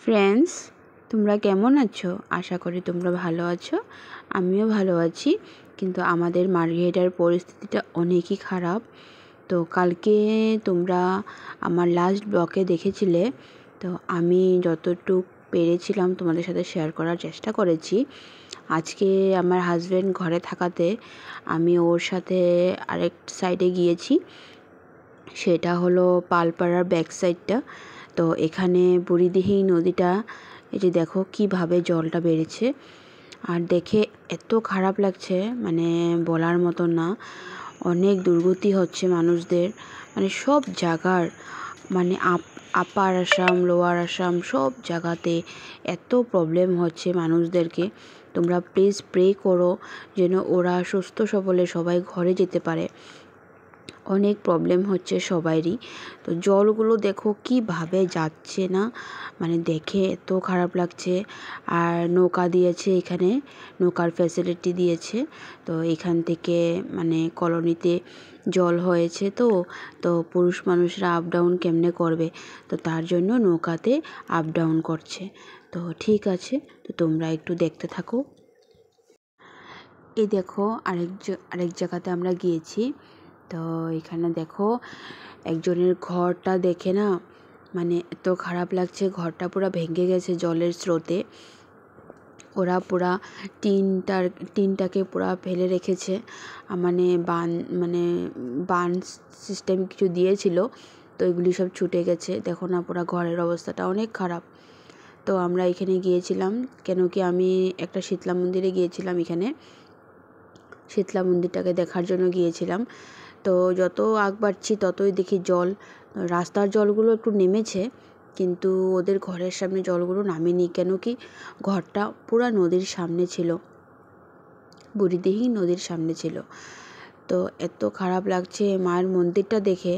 Friends, তোমরা কেমন আছো? আশা করি তোমরা ভালো আছো। আমিও ভালো আছি, কিন্তু আমাদের মার্ঘেরিটার পরিস্থিতিটা অনেকই খারাপ। তো কালকে তোমরা আমার লাস্ট ব্লগে দেখেছিলে, তো আমি যতটুকু পেরেছিলাম তোমাদের সাথে শেয়ার করার চেষ্টা করেছি। আজকে আমার হাজব্যান্ড ঘরে থাকাতে আমি ওর সাথে আরেক সাইডে গিয়েছি, সেটা হলো পালপাড়ার ব্যাক সাইডটা। তো এখানে বুড়িদিহি নদীটা, এই যে দেখো কিভাবে জলটা বেড়েছে, আর দেখে এত খারাপ লাগছে, মানে বলার মতো না। অনেক দুর্গতি হচ্ছে মানুষদের, মানে সব জায়গার, মানে আপার আসাম, লোয়ার আসাম সব জায়গাতে এত প্রবলেম হচ্ছে মানুষদেরকে। তোমরা প্লিজ প্রে করো যেন ওরা সুস্থ সবলে সবাই ঘরে যেতে পারে। অনেক প্রবলেম হচ্ছে সবাইরই। তো জলগুলো দেখো কিভাবে যাচ্ছে না, মানে দেখে এত খারাপ লাগছে। আর নৌকা দিয়েছে, এখানে নৌকার ফ্যাসিলিটি দিয়েছে। তো এখান থেকে মানে কলোনিতে জল হয়েছে, তো পুরুষ মানুষরা আপ ডাউন কেমনে করবে, তো তার জন্য নৌকাতে আপ ডাউন করছে। তো ঠিক আছে, তো তোমরা একটু দেখতে থাকো। এই দেখো আরেক জায়গাতে আমরা গিয়েছি। তো এখানে দেখো একজনের ঘরটা দেখে না, মানে এত খারাপ লাগছে। ঘরটা পুরো ভেঙে গেছে জলের স্রোতে। ওরা পুরা টিনটাকে পুরা ফেলে রেখেছে, মানে বান সিস্টেম কিছু দিয়েছিল, তো এগুলি সব ছুটে গেছে। দেখো না, পুরা ঘরের অবস্থাটা অনেক খারাপ। তো আমরা এখানে গিয়েছিলাম, কেন কি আমি একটা শীতলা মন্দিরে গিয়েছিলাম। এখানে শীতলা মন্দিরটাকে দেখার জন্য গিয়েছিলাম। তো যত আগ বাড়ছি ততই দেখি জল। রাস্তার জলগুলো একটু নেমেছে, কিন্তু ওদের ঘরের সামনে জলগুলো নামেনি, কেন কি ঘরটা পুরা নদীর সামনে ছিল, বুড়িদিহি নদীর সামনে ছিল। তো এত খারাপ লাগছে মায়ের মন্দিরটা দেখে।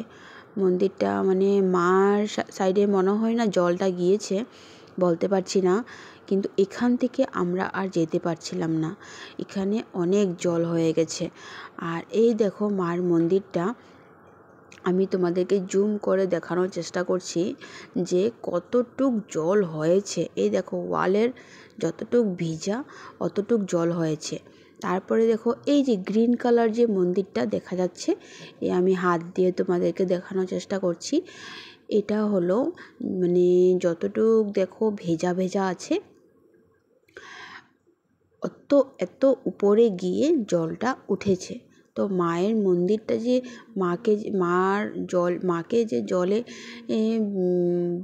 মন্দিরটা মানে মার সাইডে মনে হয় না জলটা গিয়েছে, বলতে পারছি না, কিন্তু এখান থেকে আমরা আর যেতে পারছিলাম না, এখানে অনেক জল হয়ে গেছে। আর এই দেখো মার মন্দিরটা, আমি তোমাদেরকে জুম করে দেখানোর চেষ্টা করছি যে কতটুক জল হয়েছে। এই দেখো ওয়ালের যতটুক ভিজা অতটুক জল হয়েছে। তারপরে দেখো এই যে গ্রিন কালার যে মন্দিরটা দেখা যাচ্ছে, আমি হাত দিয়ে তোমাদেরকে দেখানোর চেষ্টা করছি। এটা হলো মানে যতটুক দেখো ভেজা ভেজা আছে, এত উপরে গিয়ে জলটা উঠেছে। তো মায়ের মন্দিরটা যে মাকে যে জলে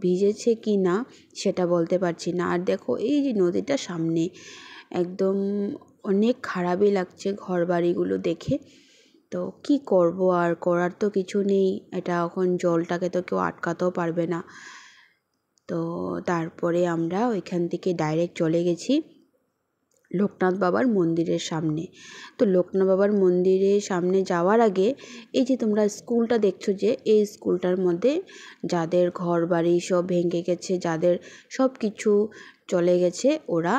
ভিজেছে কি না সেটা বলতে পারছি না। আর দেখো এই যে নদীটা সামনে, একদম অনেক খারাপই লাগছে ঘর বাড়িগুলো দেখে। তো কি করব, আর করার তো কিছু নেই, এটা এখন জলটাকে তো কেউ আটকাতেও পারবে না। তো তারপরে আমরা ওইখান থেকে ডাইরেক্ট চলে গেছি লোকনাথ বাবার মন্দিরের সামনে। তো লোকনাথ বাবার মন্দিরের সামনে যাওয়ার আগে এই যে তোমরা স্কুলটা দেখছো, যে এই স্কুলটার মধ্যে যাদের ঘর বাড়ি সব ভেঙে গেছে, যাদের সব কিছু চলে গেছে, ওরা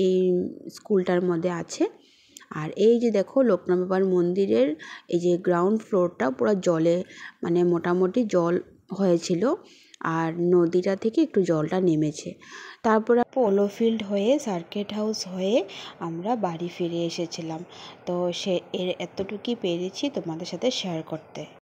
এই স্কুলটার মধ্যে আছে। আর এই যে দেখো লোকনাথ বাবার মন্দিরের এই যে গ্রাউন্ড ফ্লোরটা পুরো জলে, মানে মোটামুটি জল হয়েছিল, আর নদীটা থেকে একটু জলটা নেমেছে। তারপরে পোলো ফিল্ড হয়ে সার্কিট হাউস হয়ে আমরা বাড়ি ফিরে এসেছিলাম। তো এতটুকুই পেরেছি তোমাদের সাথে শেয়ার করতে।